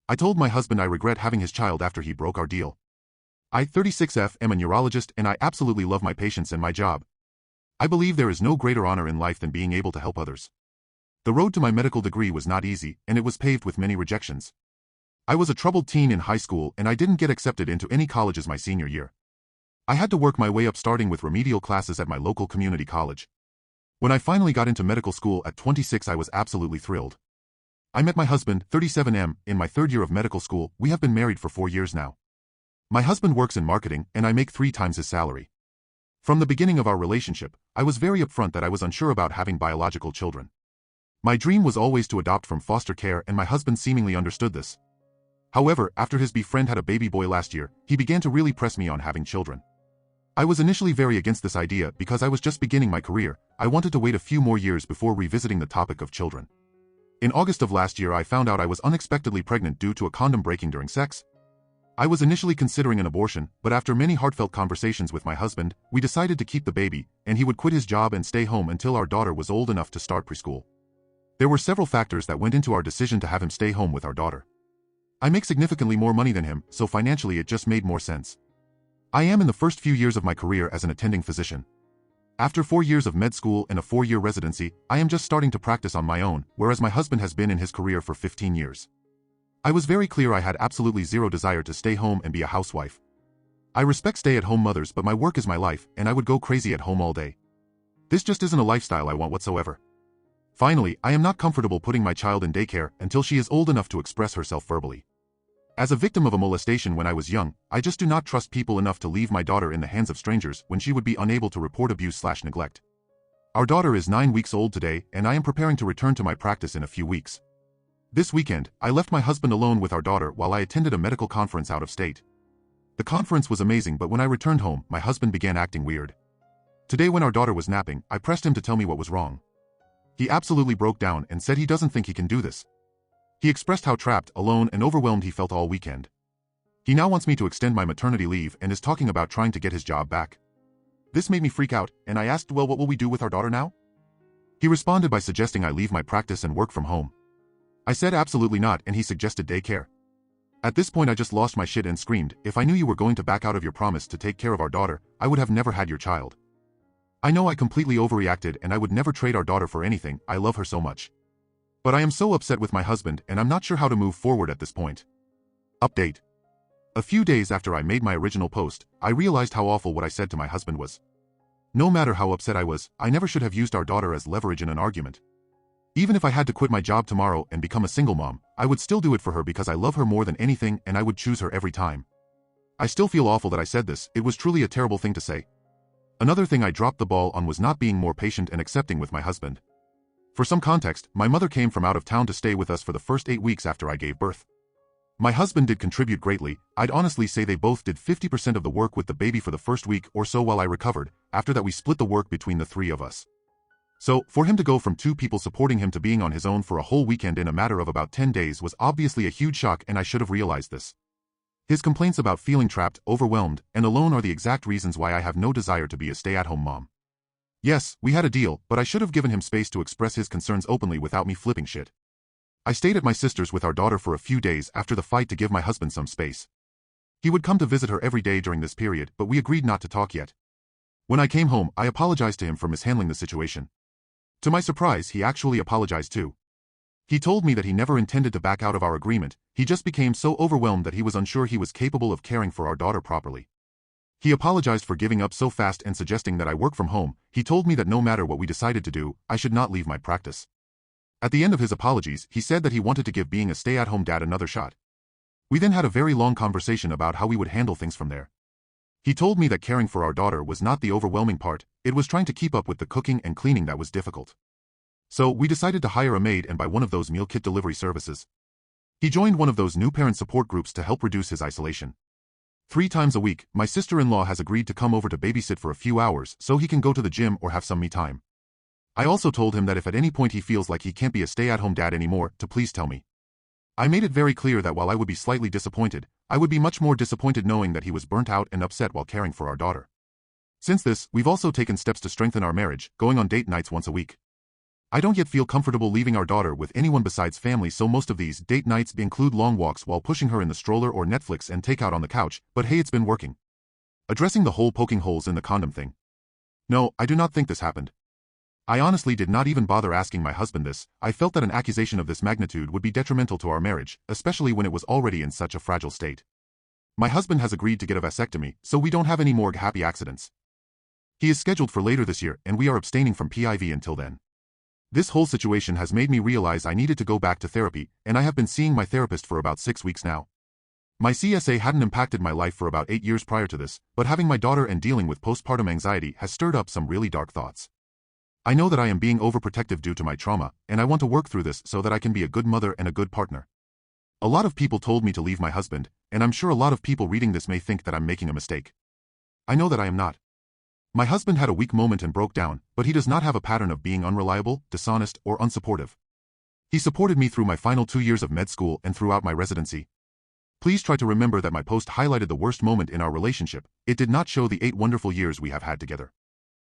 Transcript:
I told my husband I regret having his child after he broke our deal. I, 36F, am a neurologist and I absolutely love my patients and my job. I believe there is no greater honor in life than being able to help others. The road to my medical degree was not easy, and it was paved with many rejections. I was a troubled teen in high school and I didn't get accepted into any colleges my senior year. I had to work my way up starting with remedial classes at my local community college. When I finally got into medical school at 26, I was absolutely thrilled. I met my husband, 37M, in my third year of medical school. We have been married for 4 years now. My husband works in marketing and I make 3 times his salary. From the beginning of our relationship, I was very upfront that I was unsure about having biological children. My dream was always to adopt from foster care and my husband seemingly understood this. However, after his friend had a baby boy last year, he began to really press me on having children. I was initially very against this idea because I was just beginning my career. I wanted to wait a few more years before revisiting the topic of children. In August of last year I found out I was unexpectedly pregnant due to a condom breaking during sex. I was initially considering an abortion, but after many heartfelt conversations with my husband, we decided to keep the baby, and he would quit his job and stay home until our daughter was old enough to start preschool. There were several factors that went into our decision to have him stay home with our daughter. I make significantly more money than him, so financially it just made more sense. I am in the first few years of my career as an attending physician. After 4 years of med school and a 4-year residency, I am just starting to practice on my own, whereas my husband has been in his career for 15 years. I was very clear I had absolutely zero desire to stay home and be a housewife. I respect stay-at-home mothers, but my work is my life, and I would go crazy at home all day. This just isn't a lifestyle I want whatsoever. Finally, I am not comfortable putting my child in daycare until she is old enough to express herself verbally. As a victim of a molestation when I was young, I just do not trust people enough to leave my daughter in the hands of strangers when she would be unable to report abuse/neglect. Our daughter is 9 weeks old today, and I am preparing to return to my practice in a few weeks. This weekend, I left my husband alone with our daughter while I attended a medical conference out of state. The conference was amazing, but when I returned home, my husband began acting weird. Today when our daughter was napping, I pressed him to tell me what was wrong. He absolutely broke down and said he doesn't think he can do this. He expressed how trapped, alone, and overwhelmed he felt all weekend. He now wants me to extend my maternity leave and is talking about trying to get his job back. This made me freak out, and I asked, well, what will we do with our daughter now? He responded by suggesting I leave my practice and work from home. I said absolutely not, and he suggested daycare. At this point I just lost my shit and screamed, if I knew you were going to back out of your promise to take care of our daughter, I would have never had your child. I know I completely overreacted and I would never trade our daughter for anything, I love her so much. But I am so upset with my husband and I'm not sure how to move forward at this point. Update. A few days after I made my original post, I realized how awful what I said to my husband was. No matter how upset I was, I never should have used our daughter as leverage in an argument. Even if I had to quit my job tomorrow and become a single mom, I would still do it for her because I love her more than anything and I would choose her every time. I still feel awful that I said this, it was truly a terrible thing to say. Another thing I dropped the ball on was not being more patient and accepting with my husband. For some context, my mother came from out of town to stay with us for the first 8 weeks after I gave birth. My husband did contribute greatly. I'd honestly say they both did 50% of the work with the baby for the first week or so while I recovered. After that we split the work between the 3 of us. So, for him to go from 2 people supporting him to being on his own for a whole weekend in a matter of about 10 days was obviously a huge shock and I should have realized this. His complaints about feeling trapped, overwhelmed, and alone are the exact reasons why I have no desire to be a stay-at-home mom. Yes, we had a deal, but I should have given him space to express his concerns openly without me flipping shit. I stayed at my sister's with our daughter for a few days after the fight to give my husband some space. He would come to visit her every day during this period, but we agreed not to talk yet. When I came home, I apologized to him for mishandling the situation. To my surprise, he actually apologized too. He told me that he never intended to back out of our agreement, he just became so overwhelmed that he was unsure he was capable of caring for our daughter properly. He apologized for giving up so fast and suggesting that I work from home. He told me that no matter what we decided to do, I should not leave my practice. At the end of his apologies, he said that he wanted to give being a stay-at-home dad another shot. We then had a very long conversation about how we would handle things from there. He told me that caring for our daughter was not the overwhelming part, it was trying to keep up with the cooking and cleaning that was difficult. So, we decided to hire a maid and buy one of those meal kit delivery services. He joined one of those new parent support groups to help reduce his isolation. 3 times a week, my sister-in-law has agreed to come over to babysit for a few hours so he can go to the gym or have some me time. I also told him that if at any point he feels like he can't be a stay-at-home dad anymore, to please tell me. I made it very clear that while I would be slightly disappointed, I would be much more disappointed knowing that he was burnt out and upset while caring for our daughter. Since this, we've also taken steps to strengthen our marriage, going on date nights once a week. I don't yet feel comfortable leaving our daughter with anyone besides family, so most of these date nights include long walks while pushing her in the stroller or Netflix and takeout on the couch, but hey, it's been working. Addressing the whole poking holes in the condom thing. No, I do not think this happened. I honestly did not even bother asking my husband this. I felt that an accusation of this magnitude would be detrimental to our marriage, especially when it was already in such a fragile state. My husband has agreed to get a vasectomy, so we don't have any more happy accidents. He is scheduled for later this year, and we are abstaining from PIV until then. This whole situation has made me realize I needed to go back to therapy, and I have been seeing my therapist for about 6 weeks now. My CSA hadn't impacted my life for about 8 years prior to this, but having my daughter and dealing with postpartum anxiety has stirred up some really dark thoughts. I know that I am being overprotective due to my trauma, and I want to work through this so that I can be a good mother and a good partner. A lot of people told me to leave my husband, and I'm sure a lot of people reading this may think that I'm making a mistake. I know that I am not. My husband had a weak moment and broke down, but he does not have a pattern of being unreliable, dishonest, or unsupportive. He supported me through my final 2 years of med school and throughout my residency. Please try to remember that my post highlighted the worst moment in our relationship. It did not show the 8 wonderful years we have had together.